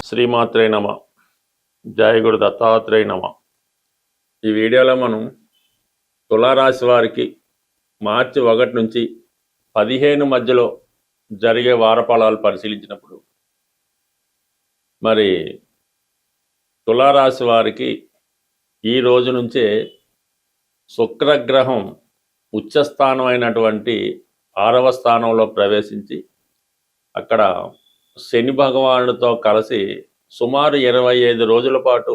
శ్రీమాత్రే నమ. జయ గురు దత్తాత్రేయ నమ. ఈ వీడియోలో మనం తులారాశి వారికి మార్చి 1 నుంచి 15 మధ్యలో జరిగే వారఫలాలు పరిశీలించినప్పుడు మరి తులారాశి వారికి ఈ రోజు నుంచే శుక్రగ్రహం ఉచ్చస్థానం అయినటువంటి 6వ స్థానంలో ప్రవేశించి అక్కడ శని భగవానుడితో కలిసి సుమారు 25 రోజుల పాటు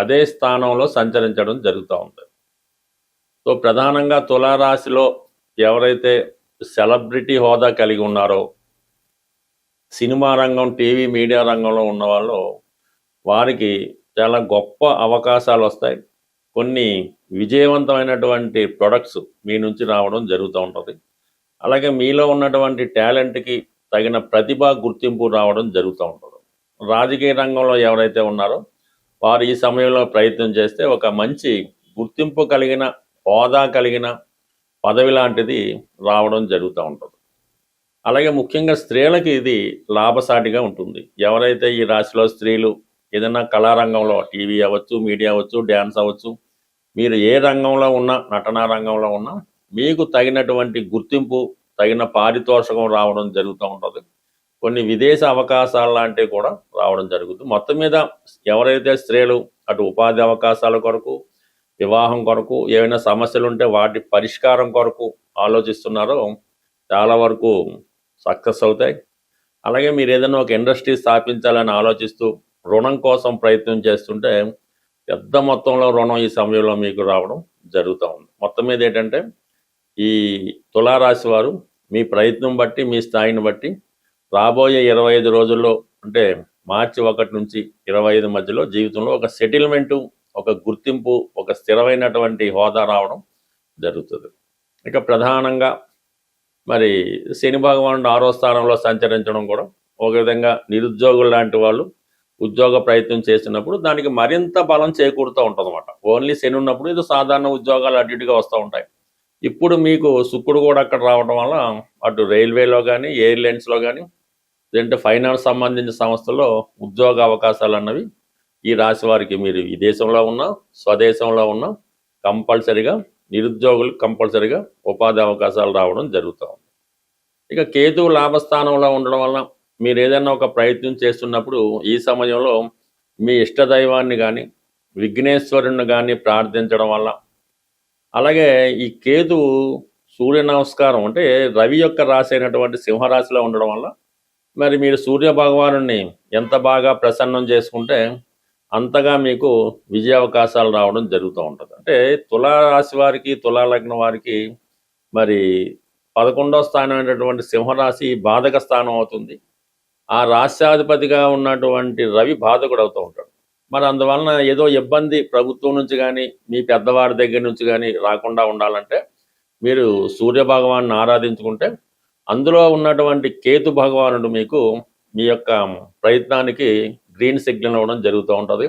అదే స్థానంలో సంచరించడం జరుగుతూ ఉంటుంది. సో ప్రధానంగా తులారాశిలో ఎవరైతే సెలబ్రిటీ హోదా కలిగి ఉన్నారో, సినిమా రంగం, టీవీ, మీడియా రంగంలో ఉన్న వాళ్ళు వారికి చాలా గొప్ప అవకాశాలు వస్తాయి. కొన్ని విజయవంతమైనటువంటి ప్రొడక్ట్స్ మీ నుంచి రావడం జరుగుతూ ఉంటుంది. అలాగే మీలో ఉన్నటువంటి టాలెంట్కి తగిన ప్రతిభ, గుర్తింపు రావడం జరుగుతూ ఉంటుంది. రాజకీయ రంగంలో ఎవరైతే ఉన్నారో వారు ఈ సమయంలో ప్రయత్నం చేస్తే ఒక మంచి గుర్తింపు కలిగిన, హోదా కలిగిన పదవి లాంటిది రావడం జరుగుతూ ఉంటుంది. అలాగే ముఖ్యంగా స్త్రీలకి ఇది లాభసాటిగా ఉంటుంది. ఎవరైతే ఈ రాశిలో స్త్రీలు ఏదైనా కళారంగంలో, టీవీ అవ్వచ్చు, మీడియా అవ్వచ్చు, డ్యాన్స్ అవ్వచ్చు, మీరు ఏ రంగంలో ఉన్నా, నటనా రంగంలో ఉన్నా మీకు తగినటువంటి గుర్తింపు, తగిన పారితోషికం రావడం జరుగుతూ ఉంటుంది. కొన్ని విదేశ అవకాశాలు లాంటివి కూడా రావడం జరుగుతుంది. మొత్తం మీద ఎవరైతే స్త్రీలు అటు ఉపాధి అవకాశాల కొరకు, వివాహం కొరకు, ఏమైనా సమస్యలు ఉంటే వాటి పరిష్కారం కొరకు ఆలోచిస్తున్నారో చాలా వరకు సక్సెస్ అవుతాయి. అలాగే మీరు ఏదైనా ఒక ఇండస్ట్రీ స్థాపించాలని ఆలోచిస్తూ రుణం కోసం ప్రయత్నం చేస్తుంటే పెద్ద మొత్తంలో రుణం ఈ సమయంలో మీకు రావడం జరుగుతూ ఉంది. మొత్తం మీద ఏంటంటే ఈ తులారాశి వారు మీ ప్రయత్నం బట్టి, మీ స్థాయిని బట్టి రాబోయే 25 రోజుల్లో, అంటే మార్చి 1 నుంచి 25 మధ్యలో జీవితంలో ఒక సెటిల్మెంటు, ఒక గుర్తింపు, ఒక స్థిరమైనటువంటి హోదా రావడం జరుగుతుంది. ఇక ప్రధానంగా మరి శని భగవానుడు 6వ స్థానంలో సంచరించడం కూడా ఒక విధంగా నిరుద్యోగులు లాంటి వాళ్ళు ఉద్యోగ ప్రయత్నం చేసినప్పుడు దానికి మరింత బలం చేకూరుతూ ఉంటుంది అన్నమాట. ఓన్లీ శని ఉన్నప్పుడు ఇది సాధారణ ఉద్యోగాలు అటు ఇటుగా వస్తూ ఉంటాయి. ఇప్పుడు మీకు శుక్రుడు కూడా అక్కడ రావడం వల్ల అటు రైల్వేలో కానీ, ఎయిర్లైన్స్లో కానీ, లేదంటే ఫైనాన్స్ సంబంధించిన సంస్థల్లో ఉద్యోగ అవకాశాలు అన్నవి ఈ రాశి వారికి, మీరు విదేశంలో ఉన్నా, స్వదేశంలో ఉన్నా కంపల్సరిగా నిరుద్యోగులు కంపల్సరిగా ఉపాధి అవకాశాలు రావడం జరుగుతూ ఉంది. ఇక కేతువు లాభస్థానంలో ఉండడం వల్ల మీరు ఏదైనా ఒక ప్రయత్నం చేస్తున్నప్పుడు ఈ సమయంలో మీ ఇష్టదైవాన్ని కానీ, విఘ్నేశ్వరుని కానీ ప్రార్థించడం వల్ల, అలాగే ఈ కేతువు సూర్య నమస్కారం అంటే రవి యొక్క రాశి అయినటువంటి సింహరాశిలో ఉండడం వల్ల మరి మీరు సూర్య భగవాను ఎంత బాగా ప్రసన్నం చేసుకుంటే అంతగా మీకు విజయ అవకాశాలు రావడం జరుగుతూ ఉంటుంది. అంటే తులారాశి వారికి, తులాలగ్నం వారికి మరి 11వ స్థానం అయినటువంటి సింహరాశి బాధక స్థానం అవుతుంది. ఆ రాశ్యాధిపతిగా ఉన్నటువంటి రవి బాధకుడు అవుతూ ఉంటాడు. మరి అందువలన ఏదో ఇబ్బంది ప్రభుత్వం నుంచి కానీ, మీ పెద్దవారి దగ్గర నుంచి కానీ రాకుండా ఉండాలంటే మీరు సూర్య భగవాన్ని ఆరాధించుకుంటే అందులో ఉన్నటువంటి కేతు భగవానుడు మీకు మీ యొక్క ప్రయత్నానికి గ్రీన్ సిగ్నల్ ఇవ్వడం జరుగుతూ ఉంటుంది.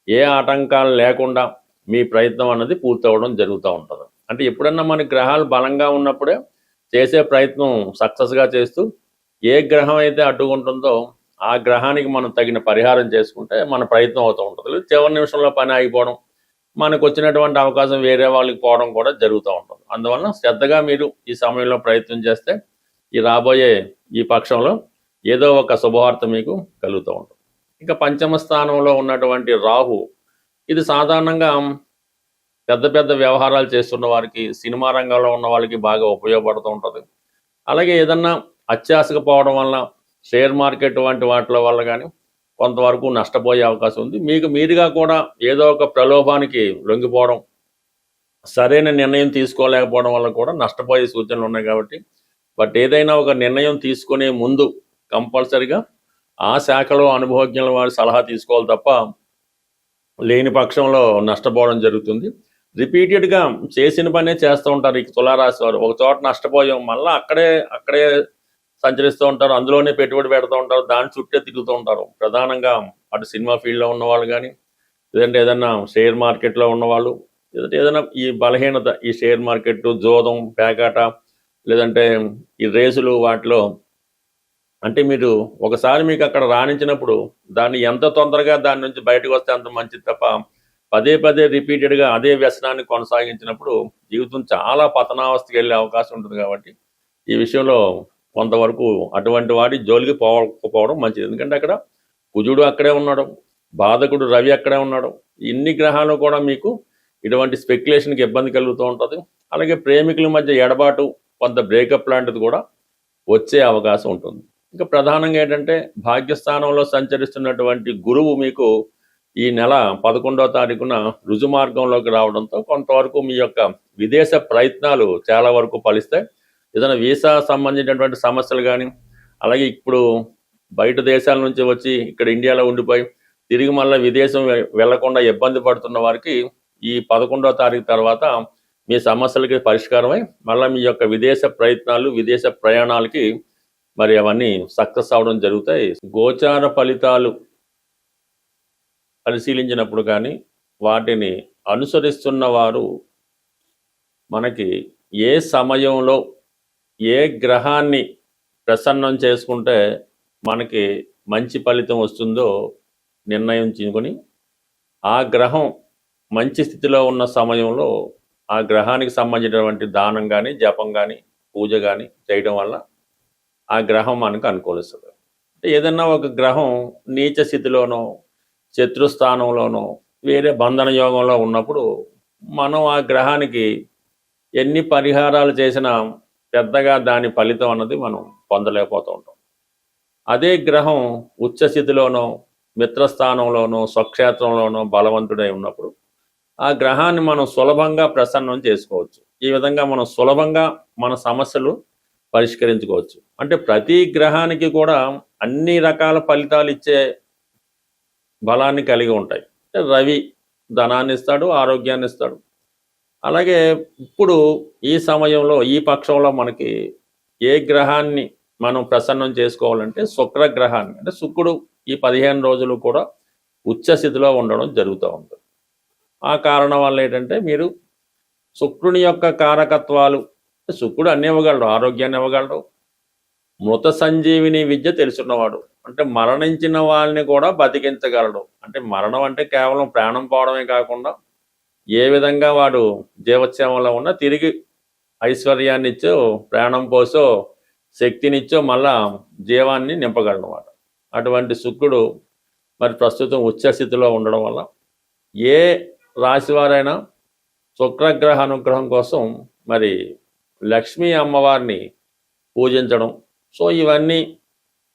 ఏ ఆటంకాలు లేకుండా మీ ప్రయత్నం అన్నది పూర్తవడం జరుగుతూ ఉంటుంది. అంటే ఎప్పుడన్నా మన గ్రహాలు బలంగా ఉన్నప్పుడే చేసే ప్రయత్నం సక్సెస్గా చేస్తూ, ఏ గ్రహం అయితే అడ్డుకుంటుందో ఆ గ్రహానికి మనం తగిన పరిహారం చేసుకుంటే మన ప్రయత్నం అవుతూ ఉంటుంది. చివరి నిమిషంలో పని ఆగిపోవడం, మనకు వచ్చినటువంటి అవకాశం వేరే వాళ్ళకి పోవడం కూడా జరుగుతూ ఉంటుంది. అందువలన శ్రద్ధగా మీరు ఈ సమయంలో ప్రయత్నం చేస్తే ఈ రాబోయే ఈ పక్షంలో ఏదో ఒక శుభవార్త మీకు కలుగుతూ ఉంటుంది. ఇంకా 5వ స్థానంలో ఉన్నటువంటి రాహు, ఇది సాధారణంగా పెద్ద పెద్ద వ్యవహారాలు చేస్తున్న వారికి, సినిమా రంగంలో ఉన్న వాళ్ళకి బాగా ఉపయోగపడుతూ ఉంటుంది. అలాగే ఏదన్నా అత్యాశకు పోవడం వల్ల షేర్ మార్కెట్ వంటి వాటిల వల్ల కానీ కొంతవరకు నష్టపోయే అవకాశం ఉంది. మీకు మీరుగా కూడా ఏదో ఒక ప్రలోభానికి లొంగిపోవడం, సరైన నిర్ణయం తీసుకోలేకపోవడం వల్ల కూడా నష్టపోయే సూచనలు ఉన్నాయి. కాబట్టి బట్ ఏదైనా ఒక నిర్ణయం తీసుకునే ముందు కంపల్సరిగా ఆ శాఖలో అనుభవజ్ఞుల వారి సలహా తీసుకోవాలి తప్ప లేని పక్షంలో నష్టపోవడం జరుగుతుంది. రిపీటెడ్గా చేసిన పనే చేస్తూ ఉంటారు ఈ తులారాశి వారు. ఒక చోట నష్టపోయాం, మళ్ళీ అక్కడే సంచరిస్తూ ఉంటారు, అందులోనే పెట్టుబడి పెడుతూ ఉంటారు, దాని చుట్టే తిరుగుతూ ఉంటారు. ప్రధానంగా అటు సినిమా ఫీల్డ్లో ఉన్నవాళ్ళు కానీ, లేదంటే ఏదైనా షేర్ మార్కెట్లో ఉన్నవాళ్ళు, లేదంటే ఏదైనా ఈ బలహీనత, ఈ షేర్ మార్కెట్, జోదం, పేకాట, లేదంటే ఈ రేసులు, వాటిలో అంటే మీరు ఒకసారి మీకు అక్కడ రాణించినప్పుడు దాన్ని ఎంత తొందరగా దాని నుంచి బయటకు వస్తే అంత మంచిది తప్ప పదే పదే రిపీటెడ్గా అదే వ్యసనాన్ని కొనసాగించినప్పుడు జీవితం చాలా పతనావస్థకి వెళ్ళే అవకాశం ఉంటుంది. కాబట్టి ఈ విషయంలో కొంతవరకు అటువంటి వాడి జోలికి పోకపోవడం మంచిది. ఎందుకంటే అక్కడ కుజుడు అక్కడే ఉన్నాడు, బాధకుడు రవి అక్కడే ఉన్నాడు. ఇన్ని గ్రహాలు కూడా మీకు ఇటువంటి స్పెక్యులేషన్కి ఇబ్బంది కలుగుతూ ఉంటుంది. అలాగే ప్రేమికుల మధ్య ఎడబాటు, కొంత బ్రేకప్ లాంటిది కూడా వచ్చే అవకాశం ఉంటుంది. ఇంకా ప్రధానంగా ఏంటంటే భాగ్యస్థానంలో సంచరిస్తున్నటువంటి గురువు మీకు ఈ నెల 11వ తారీఖున రుజుమార్గంలోకి రావడంతో కొంతవరకు మీ యొక్క విదేశ ప్రయత్నాలు చాలా వరకు ఫలిస్తాయి. ఏదైనా వీసా సంబంధించినటువంటి సమస్యలు కానీ, అలాగే ఇప్పుడు బయట దేశాల నుంచి వచ్చి ఇక్కడ ఇండియాలో ఉండిపోయి తిరిగి మళ్ళీ విదేశం వెళ్లకుండా ఇబ్బంది పడుతున్న వారికి ఈ 11వ తారీఖు తర్వాత మీ సమస్యలకి పరిష్కారమై మళ్ళీ మీ యొక్క విదేశ ప్రయత్నాలు, విదేశ ప్రయాణాలకి మరి అవన్నీ సక్సెస్ అవడం జరుగుతాయి. గోచార ఫలితాలు పరిశీలించినప్పుడు కానీ వాటిని అనుసరిస్తున్న వారు మనకి ఏ సమయంలో ఏ గ్రహాన్ని ప్రసన్నం చేసుకుంటే మనకి మంచి ఫలితం వస్తుందో నిర్ణయించుకొని ఆ గ్రహం మంచి స్థితిలో ఉన్న సమయంలో ఆ గ్రహానికి సంబంధించినటువంటి దానం కానీ, జపం కానీ, పూజ కానీ చేయడం వల్ల ఆ గ్రహం మనకు అనుకూలిస్తుంది. ఏదన్నా ఒక గ్రహం నీచ స్థితిలోనో, శత్రుస్థానంలోనో, వేరే బంధన యోగంలో ఉన్నప్పుడు మనం ఆ గ్రహానికి ఎన్ని పరిహారాలు చేసినా పెద్దగా దాని ఫలితం అన్నది మనం పొందలేకపోతూ ఉంటాం. అదే గ్రహం ఉచ్చస్థితిలోనో, మిత్రస్థానంలోనో, స్వక్షేత్రంలోనో బలవంతుడై ఉన్నప్పుడు ఆ గ్రహాన్ని మనం సులభంగా ప్రసన్నం చేసుకోవచ్చు. ఈ విధంగా మనం సులభంగా మన సమస్యలు పరిష్కరించుకోవచ్చు. అంటే ప్రతి గ్రహానికి కూడా అన్ని రకాల ఫలితాలు ఇచ్చే బలాన్ని కలిగి ఉంటాయి. రవి ధనాన్ని ఇస్తాడు, ఆరోగ్యాన్ని ఇస్తాడు. అలాగే ఇప్పుడు ఈ సమయంలో, ఈ పక్షంలో మనకి ఏ గ్రహాన్ని మనం ప్రసన్నం చేసుకోవాలంటే శుక్రగ్రహాన్ని, అంటే శుక్రుడు ఈ 15 రోజులు కూడా ఉచ్చస్థితిలో ఉండడం జరుగుతూ ఉంటుంది. ఆ కారణం వల్ల ఏంటంటే మీరు శుక్రుని యొక్క కారకత్వాలు, శుక్రుడు అన్ని ఇవ్వగలడు, ఆరోగ్యాన్ని ఇవ్వగలడు, మృత సంజీవిని విద్య తెలుసున్నవాడు, అంటే మరణించిన వాళ్ళని కూడా బతికించగలడు. అంటే మరణం అంటే కేవలం ప్రాణం పోవడమే కాకుండా ఏ విధంగా వాడు జీవోత్సవంలో ఉన్నా తిరిగి ఐశ్వర్యాన్ని ఇచ్చో, ప్రాణం పోసో, శక్తినిచ్చో మళ్ళా జీవాన్ని నింపగలనమాట. అటువంటి శుక్రుడు మరి ప్రస్తుతం ఉచ్చస్థితిలో ఉండడం వల్ల ఏ రాశివారైనా శుక్రగ్రహ అనుగ్రహం కోసం మరి లక్ష్మీ అమ్మవారిని పూజించడం, సో ఇవన్నీ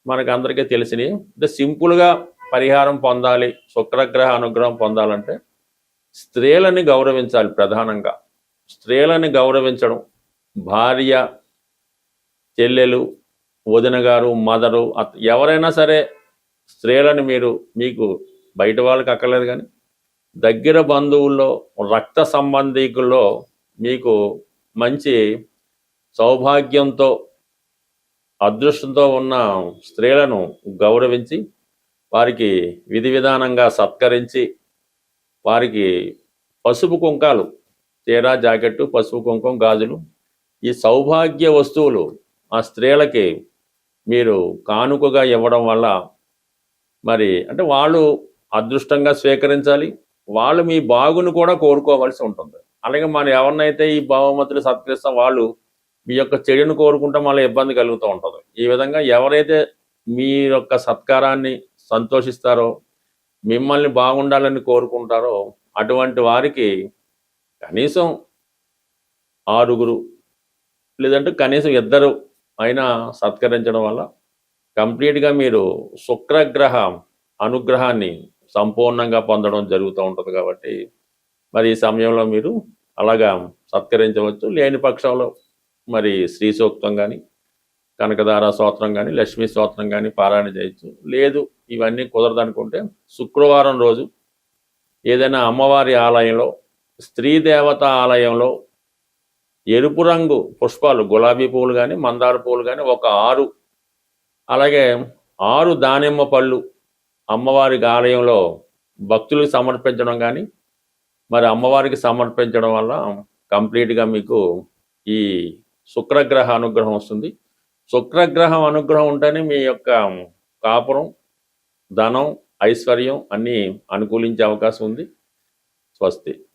మనకు అందరికీ తెలిసినవి. అంటే సింపుల్గా పరిహారం పొందాలి, శుక్రగ్రహ అనుగ్రహం పొందాలంటే స్త్రీలని గౌరవించాలి. ప్రధానంగా స్త్రీలని గౌరవించడం, భార్య, చెల్లెలు, వదిన గారు, మదరు, ఎవరైనా సరే స్త్రీలను మీకు బయట వాళ్ళకి అక్కర్లేదు కానీ దగ్గర బంధువుల్లో, రక్త సంబంధికుల్లో మీకు మంచి సౌభాగ్యంతో, అదృష్టంతో ఉన్న స్త్రీలను గౌరవించి వారికి విధి విధానంగా సత్కరించి వారికి పసుపు కుంకాలు, చీర, జాకెట్టు, పసుపు కుంకం, గాజులు, ఈ సౌభాగ్య వస్తువులు ఆ స్త్రీలకి మీరు కానుకగా ఇవ్వడం వల్ల మరి అంటే వాళ్ళు అదృష్టంగా స్వీకరించాలి, వాళ్ళు మీ బాగును కూడా కోరుకోవాల్సి ఉంటుంది. అలాగే మనం ఎవరినైతే ఈ బహుమతులు సత్కరిస్తాం వాళ్ళు మీ యొక్క చెడును కోరుకుంటే మళ్ళీ ఇబ్బంది కలుగుతూ ఉంటుంది. ఈ విధంగా ఎవరైతే మీ యొక్క సత్కారాన్ని సంతోషిస్తారో, మిమ్మల్ని బాగుండాలని కోరుకుంటారో అటువంటి వారికి కనీసం 6 లేదంటే కనీసం 2 అయినా సత్కరించడం వల్ల కంప్లీట్గా మీరు శుక్రగ్రహ అనుగ్రహాన్ని సంపూర్ణంగా పొందడం జరుగుతూ ఉంటుంది. కాబట్టి మరి ఈ సమయంలో మీరు అలాగా సత్కరించవచ్చు. లేని పక్షంలో మరి శ్రీ సూక్తం కానీ, కనకదార స్తోత్రం కానీ, లక్ష్మీ స్తోత్రం కానీ పారాయణ చేయొచ్చు. లేదు ఇవన్నీ కుదరదనుకుంటే శుక్రవారం రోజు ఏదైనా అమ్మవారి ఆలయంలో, స్త్రీ దేవత ఆలయంలో ఎరుపు రంగు పుష్పాలు, గులాబీ పువ్వులు కానీ, మందార పువ్వులు కానీ ఒక 6, అలాగే 6 దానిమ్మ పళ్ళు అమ్మవారికి ఆలయంలో భక్తులకు సమర్పించడం కానీ మరి అమ్మవారికి సమర్పించడం వల్ల కంప్లీట్గా మీకు ఈ శుక్రగ్రహ అనుగ్రహం వస్తుంది. శుక్రగ్రహం అనుగ్రహం ఉంటేనే మీ యొక్క కాపురం, ధనం, ఐశ్వర్యం అన్నీ అనుకూలించే అవకాశం ఉంది. స్వస్తి.